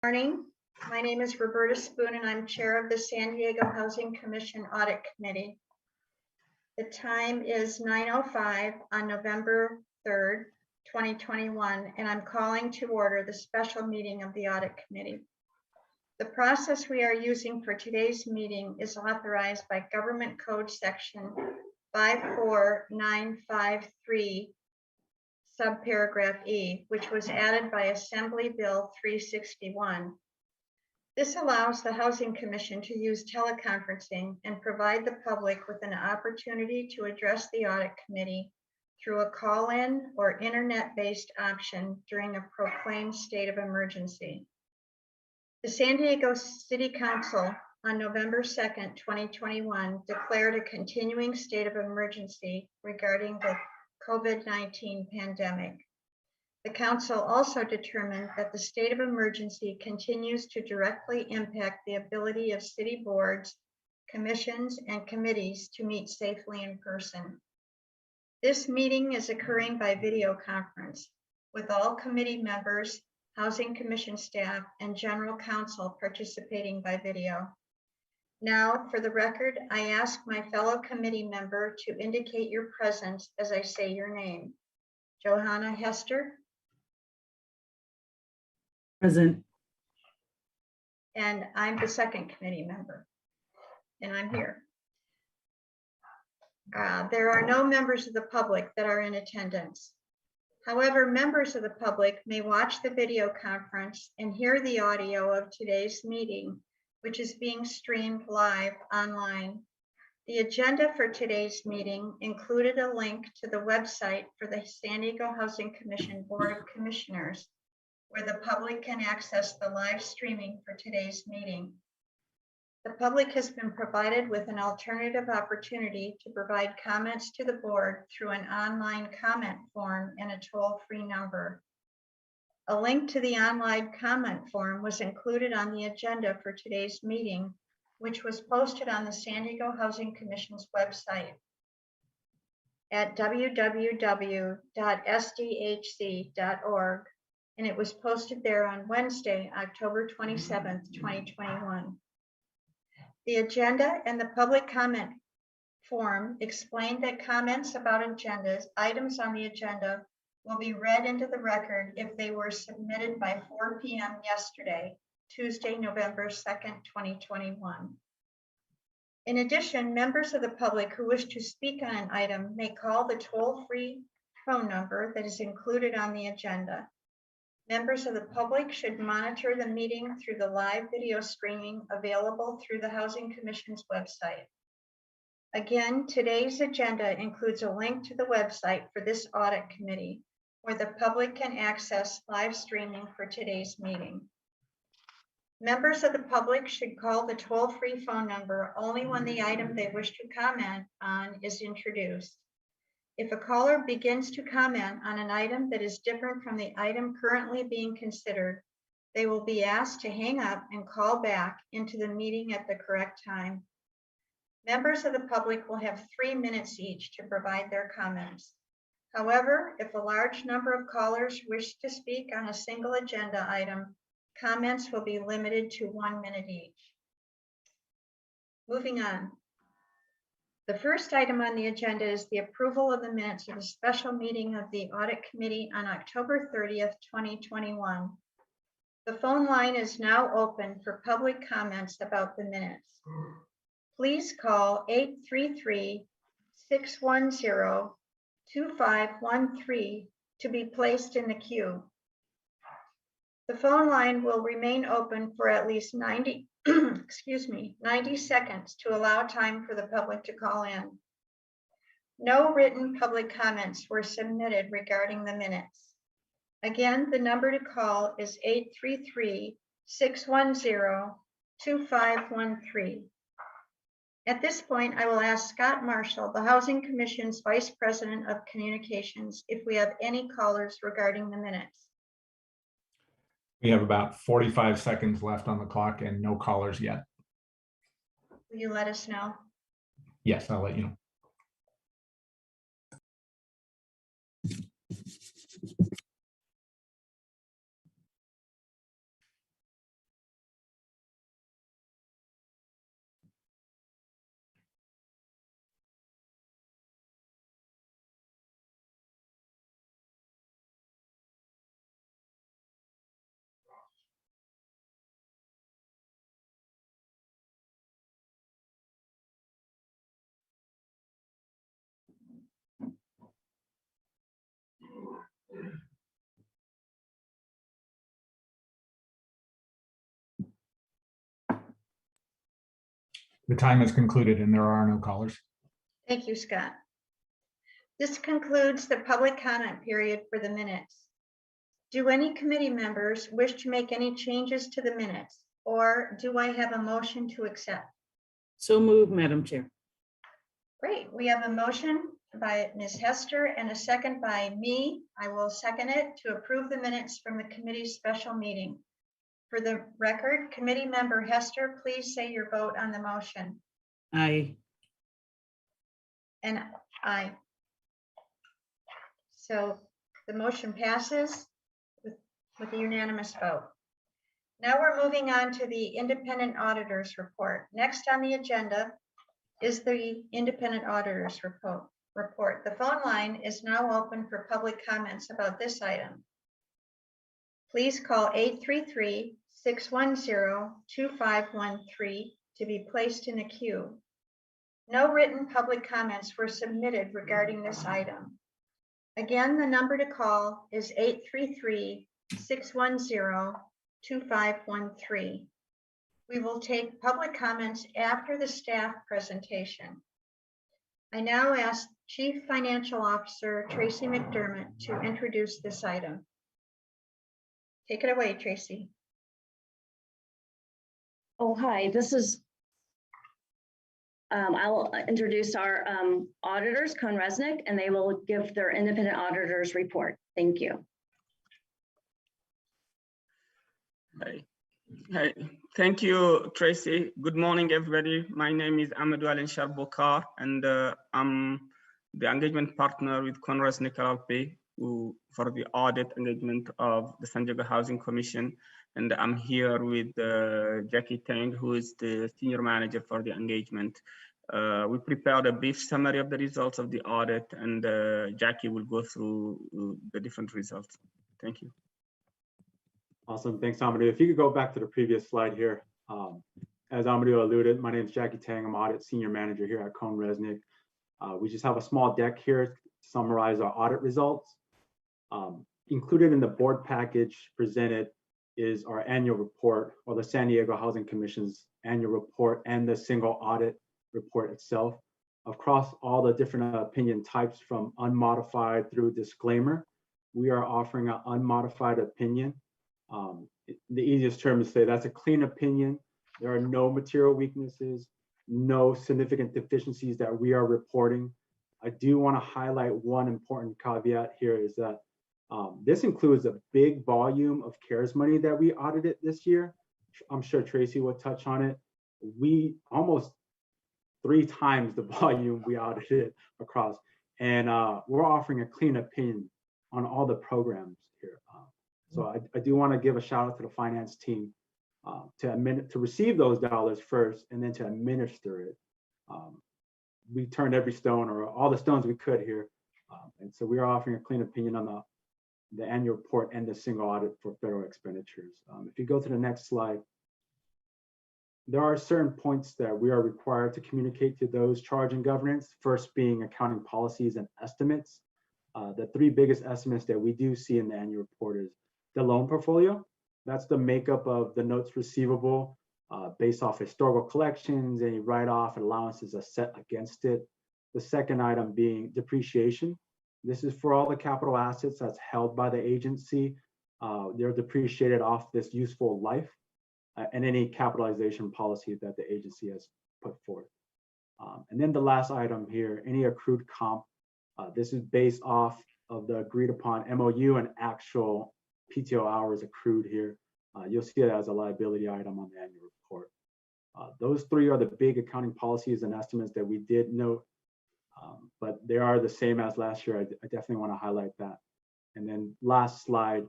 Morning. My name is Roberta Spoon and I'm Chair of the San Diego Housing Commission Audit Committee. The time is 9:05 on November 3rd, 2021, and I'm calling to order the special meeting of the Audit Committee. The process we are using for today's meeting is authorized by Government Code Section 54953, subparagraph E, which was added by Assembly Bill 361. This allows the Housing Commission to use teleconferencing and provide the public with an opportunity to address the Audit Committee through a call-in or internet-based option during a proclaimed state of emergency. The San Diego City Council on November 2nd, 2021 declared a continuing state of emergency regarding the COVID-19 pandemic. The Council also determined that the state of emergency continues to directly impact the ability of city boards, commissions, and committees to meet safely in person. This meeting is occurring by video conference, with all committee members, Housing Commission staff, and General Counsel participating by video. Now, for the record, I ask my fellow committee member to indicate your presence as I say your name. Johanna Hester. Present. And I'm the second committee member, and I'm here. There are no members of the public that are in attendance. However, members of the public may watch the video conference and hear the audio of today's meeting, which is being streamed live online. The agenda for today's meeting included a link to the website for the San Diego Housing Commission Board of Commissioners, where the public can access the live streaming for today's meeting. The public has been provided with an alternative opportunity to provide comments to the board through an online comment form and a toll-free number. A link to the online comment form was included on the agenda for today's meeting, which was posted on the San Diego Housing Commission's website at www.sdhc.org, and it was posted there on Wednesday, October 27th, 2021. The agenda and the public comment form explained that comments about items on the agenda will be read into the record if they were submitted by 4 p.m. yesterday, Tuesday, November 2nd, 2021. In addition, members of the public who wish to speak on an item may call the toll-free phone number that is included on the agenda. Members of the public should monitor the meeting through the live video streaming available through the Housing Commission's website. Again, today's agenda includes a link to the website for this audit committee, where the public can access live streaming for today's meeting. Members of the public should call the toll-free phone number only when the item they wish to comment on is introduced. If a caller begins to comment on an item that is different from the item currently being considered, they will be asked to hang up and call back into the meeting at the correct time. Members of the public will have 3 minutes each to provide their comments. However, if a large number of callers wish to speak on a single agenda item, comments will be limited to 1 minute each. Moving on. The first item on the agenda is the approval of the minutes of the special meeting of the Audit Committee on October 30th, 2021. The phone line is now open for public comments about the minutes. Please call 833-610-2513 to be placed in the queue. The phone line will remain open for at least 90 seconds to allow time for the public to call in. No written public comments were submitted regarding the minutes. Again, the number to call is 833-610-2513. At this point, I will ask Scott Marshall, the Housing Commission's Vice President of Communications, if we have any callers regarding the minutes. We have about 45 seconds left on the clock and no callers yet. Will you let us know? Yes, I'll let you know. The time has concluded and there are no callers. Thank you, Scott. This concludes the public comment period for the minutes. Do any committee members wish to make any changes to the minutes, or do I have a motion to accept? So moved, Madam Chair. Great, we have a motion by Ms. Hester and a second by me. I will second it to approve the minutes from the committee's special meeting. For the record, committee member Hester, please say your vote on the motion. Aye. And aye. So the motion passes with a unanimous vote. Now we're moving on to the independent auditors report. Next on the agenda is the independent auditors report. The phone line is now open for public comments about this item. Please call 833-610-2513 to be placed in the queue. No written public comments were submitted regarding this item. Again, the number to call is 833-610-2513. We will take public comments after the staff presentation. I now ask Chief Financial Officer Tracy McDermott to introduce this item. Take it away, Tracy. Oh, hi, this is, I'll introduce our auditors, Kohn-Resnick, and they will give their independent auditors report. Thank you. Hi. Thank you, Tracy. Good morning, everybody. My name is Amadou Alin Sharbokar, and I'm the engagement partner with Kohn-Resnick LLP for the audit engagement of the San Diego Housing Commission. And I'm here with Jackie Tang, who is the senior manager for the engagement. We prepared a brief summary of the results of the audit, and Jackie will go through the different results. Thank you. Awesome, thanks, Amadou. If you could go back to the previous slide here. As Amadou alluded, my name is Jackie Tang. I'm audit senior manager here at Kohn-Resnick. We just have a small deck here to summarize our audit results. Included in the board package presented is our annual report, or the San Diego Housing Commission's annual report, and the single audit report itself. Across all the different opinion types, from unmodified through disclaimer, we are offering an unmodified opinion. The easiest term to say that's a clean opinion. There are no material weaknesses, no significant deficiencies that we are reporting. I do want to highlight one important caveat here is that this includes a big volume of CARES money that we audited this year. I'm sure Tracy will touch on it. We almost 3 times the volume we audited across, and we're offering a clean opinion on all the programs here. So I do want to give a shout out to the finance team to receive those dollars first and then to administer it. We turned every stone, or all the stones we could here. And so we are offering a clean opinion on the annual report and the single audit for federal expenditures. If you go to the next slide, there are certain points that we are required to communicate to those charged in governance, first being accounting policies and estimates. The 3 biggest estimates that we do see in the annual report is the loan portfolio. That's the makeup of the notes receivable based off historical collections, any write-off and allowances are set against it. The second item being depreciation. This is for all the capital assets that's held by the agency. They're depreciated off this useful life and any capitalization policy that the agency has put forth. And then the last item here, any accrued comp. This is based off of the agreed upon MOU and actual PTO hours accrued here. You'll see it as a liability item on the annual report. Those 3 are the big accounting policies and estimates that we did note, but they are the same as last year. I definitely want to highlight that. And then last slide.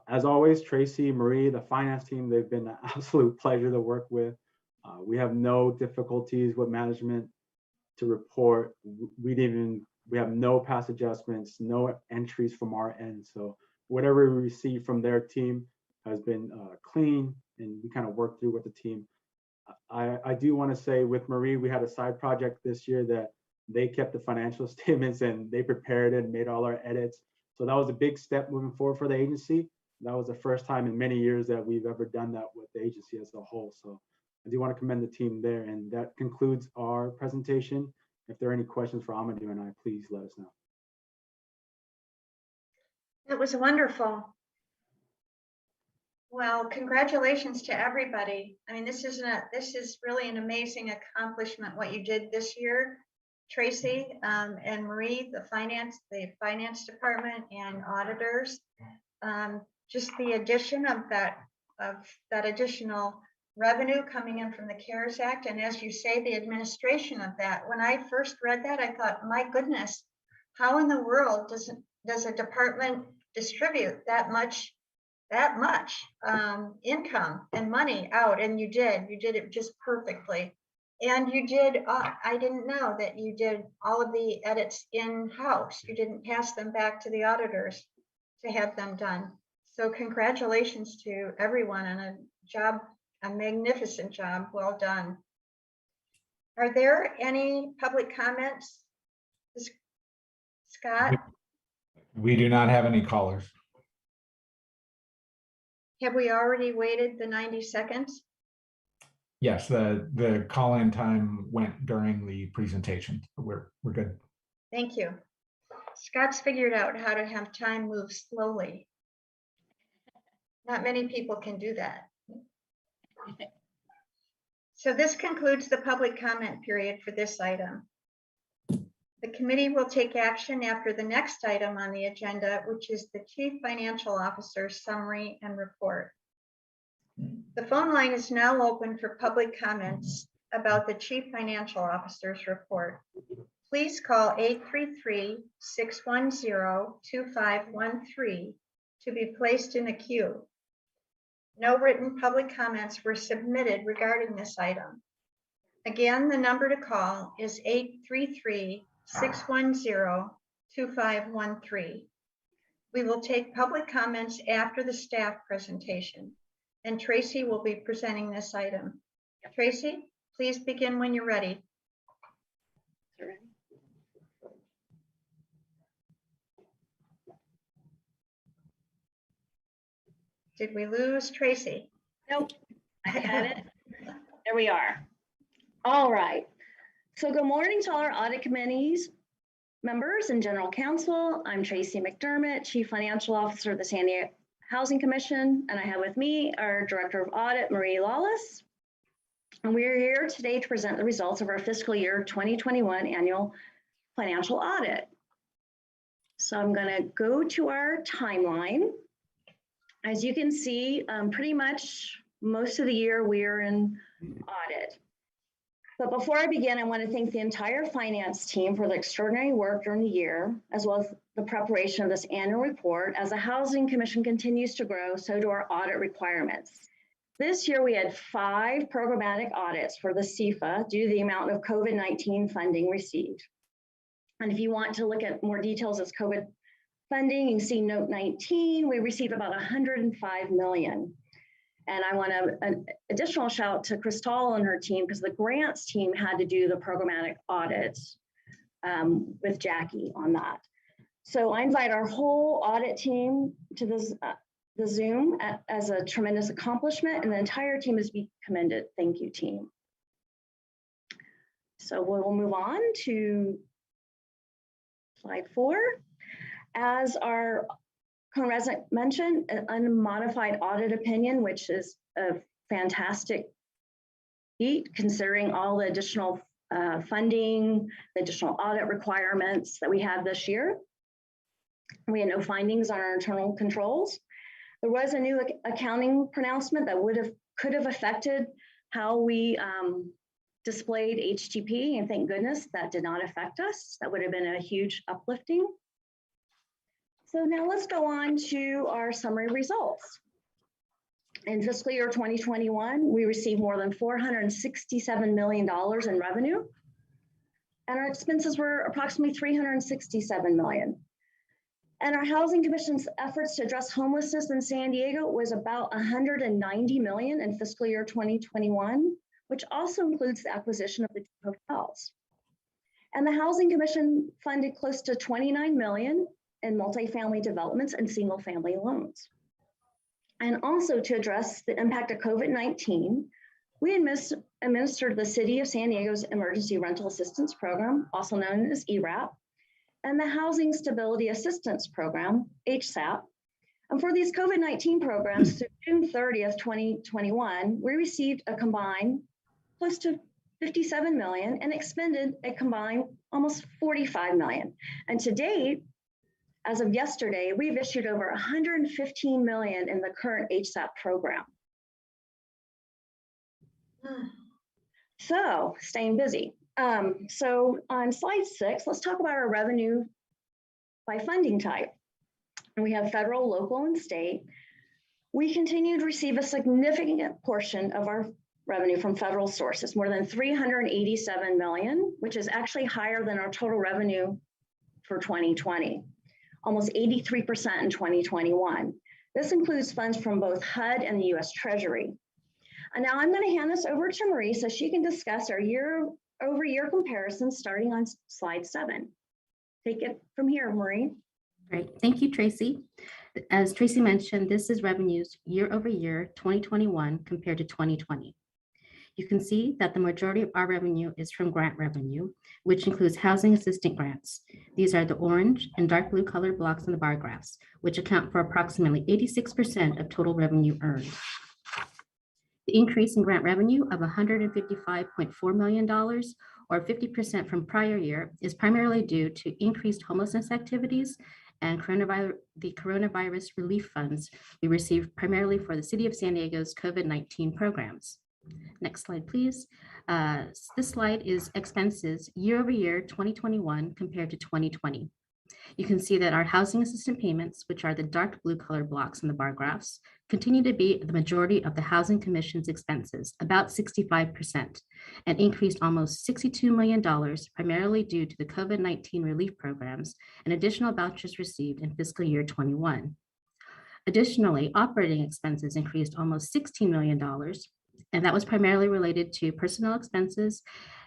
As always, Tracy, Marie, the finance team, they've been an absolute pleasure to work with. We have no difficulties with management to report. We have no past adjustments, no entries from our end. So whatever we receive from their team has been clean, and we kind of work through with the team. I do want to say with Marie, we had a side project this year that they kept the financial statements and they prepared it and made all our edits. So that was a big step moving forward for the agency. That was the first time in many years that we've ever done that with the agency as a whole. So I do want to commend the team there. And that concludes our presentation. If there are any questions for Amadou and I, please let us know. That was wonderful. Well, congratulations to everybody. I mean, this is really an amazing accomplishment, what you did this year, Tracy and Marie, the finance department and auditors. Just the addition of that additional revenue coming in from the CARES Act. And as you say, the administration of that. When I first read that, I thought, my goodness, how in the world does a department distribute that much income and money out? And you did it just perfectly. And you did, I didn't know that you did all of the edits in-house. You didn't pass them back to the auditors to have them done. So congratulations to everyone on a magnificent job. Well done. Are there any public comments? Scott, We do not have any callers. have we already waited the 90 seconds? Yes, the call-in time went during the presentation. We're good. Thank you. Scott's figured out how to have time move slowly. Not many people can do that. So this concludes the public comment period for this item. The committee will take action after the next item on the agenda, which is the Chief Financial Officer's summary and report. The phone line is now open for public comments about the Chief Financial Officer's report. Please call 833-610-2513 to be placed in a queue. No written public comments were submitted regarding this item. Again, the number to call is 833-610-2513. We will take public comments after the staff presentation, and Tracy will be presenting this item. Tracy, please begin when you're ready. Did we lose Tracy? Nope, I got it. There we are. All right. So good morning to all our audit committees members and general counsel. I'm Tracy McDermott, Chief Financial Officer of the San Diego Housing Commission, and I have with me our Director of Audit, Marie Lawless. And we are here today to present the results of our fiscal year 2021 annual financial audit. So I'm going to go to our timeline. As you can see, pretty much most of the year we are in audit. But before I begin, I want to thank the entire finance team for the extraordinary work during the year, as well as the preparation of this annual report. As the Housing Commission continues to grow, so do our audit requirements. This year we had 5 programmatic audits for the CFA due to the amount of COVID-19 funding received. And if you want to look at more details as COVID funding, you can see note 19, we received about $105 million. And I want an additional shout to Crystal and her team, because the grants team had to do the programmatic audits with Jackie on that. So I invite our whole audit team to this, the Zoom as a tremendous accomplishment, and the entire team is to be commended. Thank you, team. So we'll move on to slide 4. As our Conrad mentioned, an unmodified audit opinion, which is a fantastic feat considering all the additional funding, the additional audit requirements that we had this year. We had no findings on our internal controls. There was a new accounting pronouncement that could have affected how we displayed HTP, and thank goodness that did not affect us. That would have been a huge uplifting. So now let's go on to our summary results. In fiscal year 2021, we received more than $467 million in revenue, and our expenses were approximately $367 million. And our Housing Commission's efforts to address homelessness in San Diego was about $190 million in fiscal year 2021, which also includes the acquisition of the 2 hotels. And the Housing Commission funded close to $29 million in multifamily developments and single-family loans. And also to address the impact of COVID-19, We administered the City of San Diego's Emergency Rental Assistance Program, also known as ERAP, and the Housing Stability Assistance Program, HSAP. And for these COVID-19 programs through June 30th, 2021, we received a combined close to 57 million and expended a combined almost 45 million. And to date, as of yesterday, we've issued over 115 million in the current HSAP program. So staying busy. So on slide 6, let's talk about our revenue by funding type. And we have federal, local, and state. We continue to receive a significant portion of our revenue from federal sources, more than 387 million, which is actually higher than our total revenue for 2020, almost 83% in 2021. This includes funds from both HUD and the US Treasury. And now I'm going to hand this over to Marie so she can discuss our year-over-year comparison starting on slide 7. Take it from here, Marie. Great, thank you, Tracy. As Tracy mentioned, this is revenues year over year, 2021 compared to 2020. You can see that the majority of our revenue is from grant revenue, which includes housing assistance grants. These are the orange and dark blue colored blocks in the bar graphs, which account for approximately 86% of total revenue earned. The increase in grant revenue of $155.4 million, or 50% from prior year, is primarily due to increased homelessness activities and the coronavirus relief funds we received primarily for the City of San Diego's COVID-19 programs. Next slide, please. This slide is expenses year over year, 2021 compared to 2020. You can see that our housing assistance payments, which are the dark blue colored blocks in the bar graphs, continue to be the majority of the Housing Commission's expenses, about 65%, and increased almost $62 million, primarily due to the COVID-19 relief programs and additional vouchers received in fiscal year 21. Additionally, operating expenses increased almost $16 million, and that was primarily related to personnel expenses,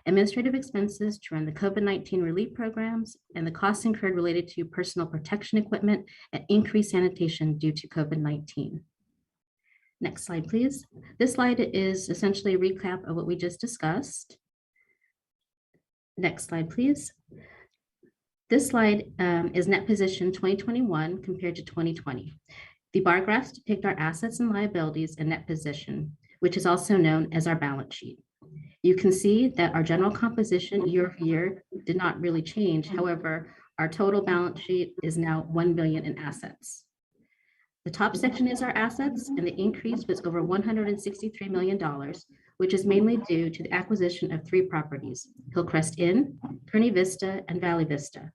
administrative expenses to run the COVID-19 relief programs, and the costs incurred related to personal protection equipment and increased sanitation due to COVID-19. Next slide, please. This slide is essentially a recap of what we just discussed. Next slide, please. This slide is net position 2021 compared to 2020. The bar graphs depict our assets and liabilities and net position, which is also known as our balance sheet. You can see that our general composition year over year did not really change. However, our total balance sheet is now 1 billion in assets. The top section is our assets, and the increase was over $163 million, which is mainly due to the acquisition of 3 properties, Hillcrest Inn, Kearney Vista, and Valley Vista.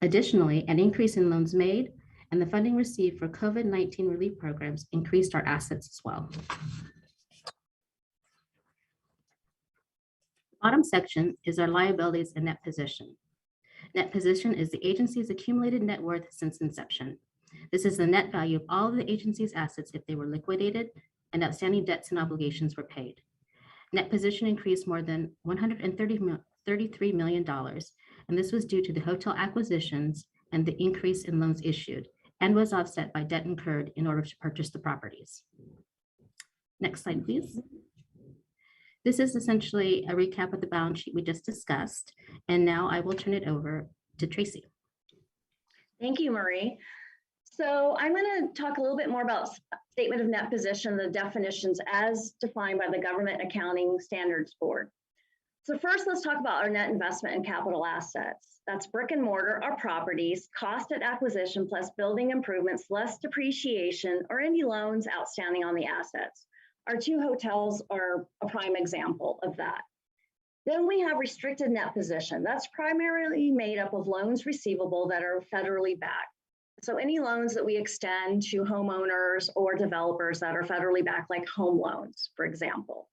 Additionally, an increase in loans made and the funding received for COVID-19 relief programs increased our assets as well. Bottom section is our liabilities and net position. Net position is the agency's accumulated net worth since inception. This is the net value of all of the agency's assets if they were liquidated and outstanding debts and obligations were paid. Net position increased more than $133 million, and this was due to the hotel acquisitions and the increase in loans issued, and was offset by debt incurred in order to purchase the properties. Next slide, please. This is essentially a recap of the balance sheet we just discussed, and now I will turn it over to Tracy. Thank you, Marie. So I'm going to talk a little bit more about statement of net position, the definitions as defined by the Government Accounting Standards Board. So first, let's talk about our net investment in capital assets. That's brick and mortar, our properties, cost at acquisition plus building improvements, less depreciation, or any loans outstanding on the assets. Our 2 hotels are a prime example of that. Then we have restricted net position. That's primarily made up of loans receivable that are federally backed. So any loans that we extend to homeowners or developers that are federally backed, like home loans, for example.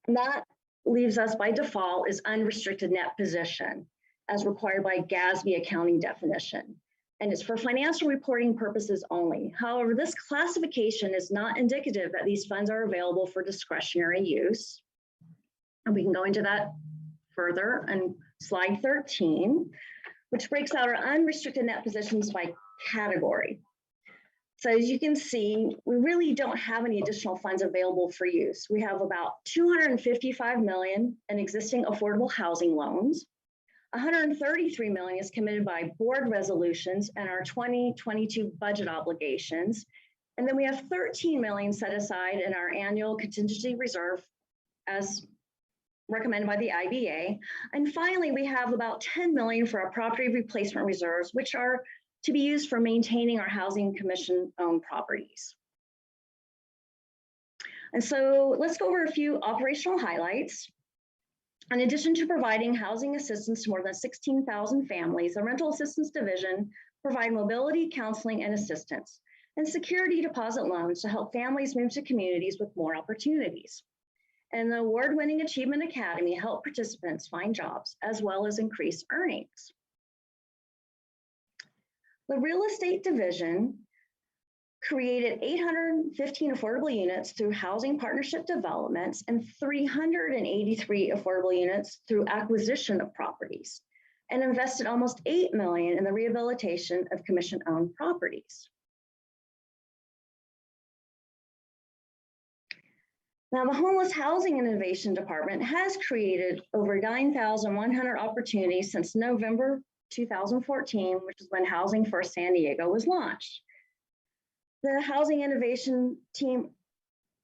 And that leaves us by default as unrestricted net position as required by GASB accounting definition. And it's for financial reporting purposes only. However, this classification is not indicative that these funds are available for discretionary use. And we can go into that further on slide 13, which breaks out our unrestricted net positions by category. So as you can see, we really don't have any additional funds available for use. We have about $255 million in existing affordable housing loans. $133 million is committed by board resolutions and our 2022 budget obligations. And then we have $13 million set aside in our annual contingency reserve as recommended by the IBA. And finally, we have about $10 million for our property replacement reserves, which are to be used for maintaining our Housing Commission owned properties. And so let's go over a few operational highlights. In addition to providing housing assistance to more than 16,000 families, the Rental Assistance Division provide mobility, counseling, and assistance, and security deposit loans to help families move to communities with more opportunities. And the award-winning Achievement Academy help participants find jobs as well as increase earnings. The Real Estate Division created 815 affordable units through housing partnership developments and 383 affordable units through acquisition of properties, and invested almost $8 million in the rehabilitation of commission-owned properties. Now, the Homeless Housing Innovation Department has created over 9,100 opportunities since November 2014, which is when Housing First San Diego was launched. The Housing Innovation team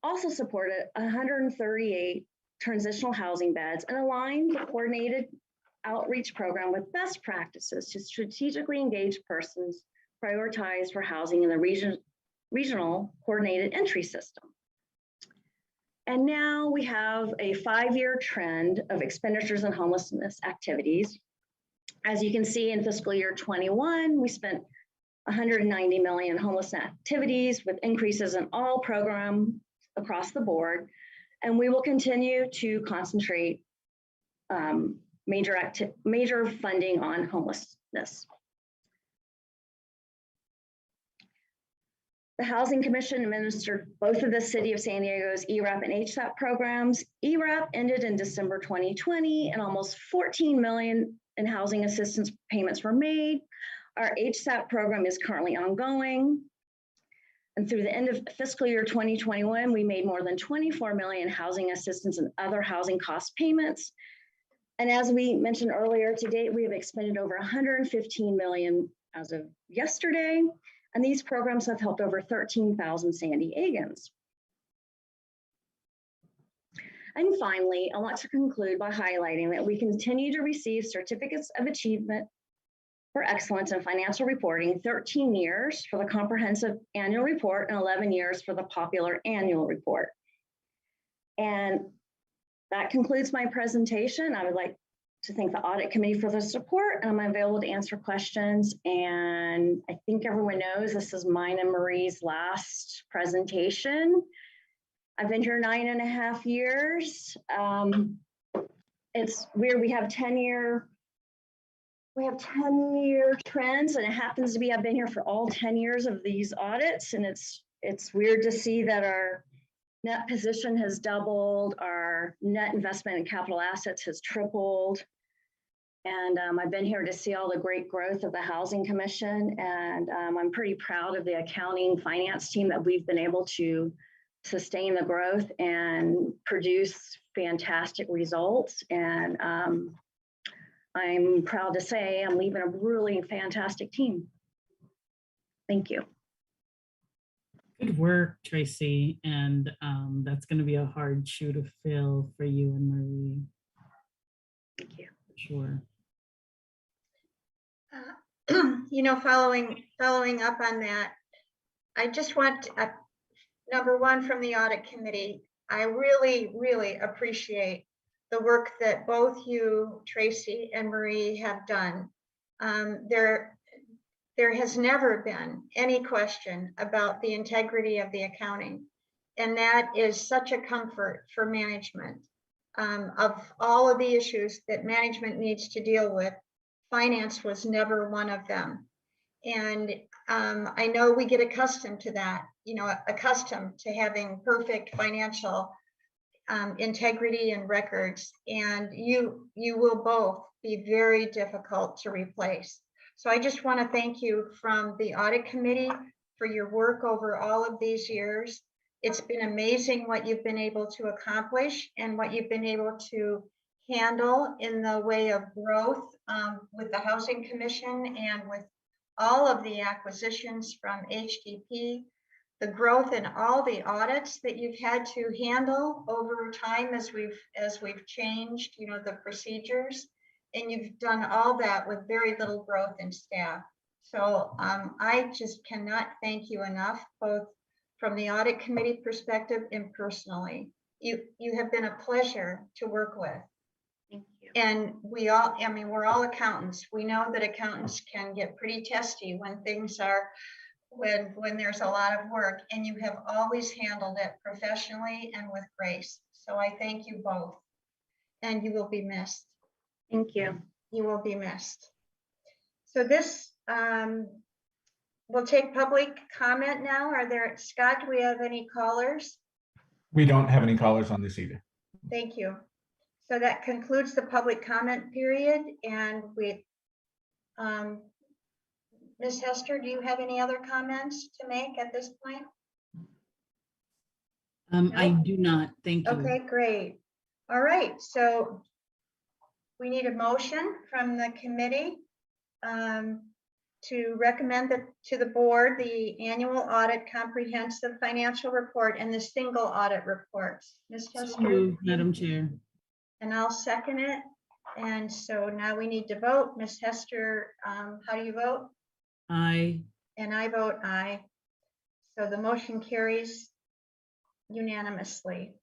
also supported 138 transitional housing beds and aligned the coordinated outreach program with best practices to strategically engage persons prioritized for housing in the regional coordinated entry system. And now we have a 5-year trend of expenditures in homelessness activities. As you can see in fiscal year 21, we spent $190 million in homeless activities with increases in all programs across the board. And we will continue to concentrate major funding on homelessness. The Housing Commission administered both of the City of San Diego's ERAP and HSAP programs. ERAP ended in December 2020 and almost $14 million in housing assistance payments were made. Our HSAP program is currently ongoing. And through the end of fiscal year 2021, we made more than $24 million housing assistance and other housing cost payments. And as we mentioned earlier, to date, we have expended over $115 million as of yesterday. And these programs have helped over 13,000 San Diegans. And finally, I want to conclude by highlighting that we continue to receive certificates of achievement for excellence in financial reporting, 13 years for the comprehensive annual report and 11 years for the popular annual report. And that concludes my presentation. I would like to thank the audit committee for the support, and I'm available to answer questions. And I think everyone knows this is mine and Marie's last presentation. I've been here 9.5 years. It's weird, we have 10-year trends, and it happens to be I've been here for all 10 years of these audits, and it's weird to see that our net position has doubled, our net investment in capital assets has tripled. And I've been here to see all the great growth of the Housing Commission. And I'm pretty proud of the accounting finance team that we've been able to sustain the growth and produce fantastic results. And I'm proud to say I'm leaving a really fantastic team. Thank you. Good work, Tracy. And that's going to be a hard shoe to fill for you and Marie. Thank you. For sure. You know, following up on that, I just want number one from the audit committee. I really, really appreciate the work that both you, Tracy, and Marie have done. There has never been any question about the integrity of the accounting, and that is such a comfort for management. Of all of the issues that management needs to deal with, finance was never one of them. And I know we get accustomed to that, you know, accustomed to having perfect financial integrity and records, and you will both be very difficult to replace. So I just want to thank you from the audit committee for your work over all of these years. It's been amazing what you've been able to accomplish and what you've been able to handle in the way of growth with the Housing Commission and with all of the acquisitions from HDP, the growth in all the audits that you've had to handle over time as we've changed, you know, the procedures, and you've done all that with very little growth in staff. So I just cannot thank you enough, both from the audit committee perspective and personally. You have been a pleasure to work with. Thank you. And we all, I mean, we're all accountants. We know that accountants can get pretty testy when things are, when there's a lot of work, and you have always handled it professionally and with grace. So I thank you both, and you will be missed. Thank you. You will be missed. So this, we'll take public comment now. Are there, Scott, do we have any callers? We don't have any callers on this either. Thank you. So that concludes the public comment period, and we, Ms. Hester, do you have any other comments to make at this point? I do not, thank you. Okay, great. All right, so we need a motion from the committee to recommend to the board the annual audit comprehensive financial report and the single audit reports. Ms. So Hester? moved, Madam Chair. And I'll second it. And so now we need to vote. Ms. Hester, how do you vote? Aye. And I vote aye. So the motion carries unanimously.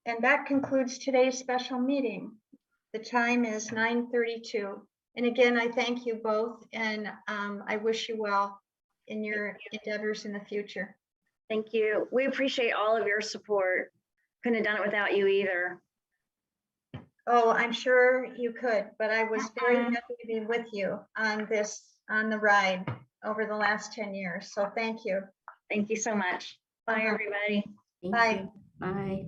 And that concludes today's special meeting. The time is 9:32. And again, I thank you both, and I wish you well in your endeavors in the future. Thank you. We appreciate all of your support. Couldn't have done it without you either. Oh, I'm sure you could, but I was very happy to be with you on the ride over the last 10 years. So thank you. Thank you so much. Bye, everybody. Thank Bye. you. Bye.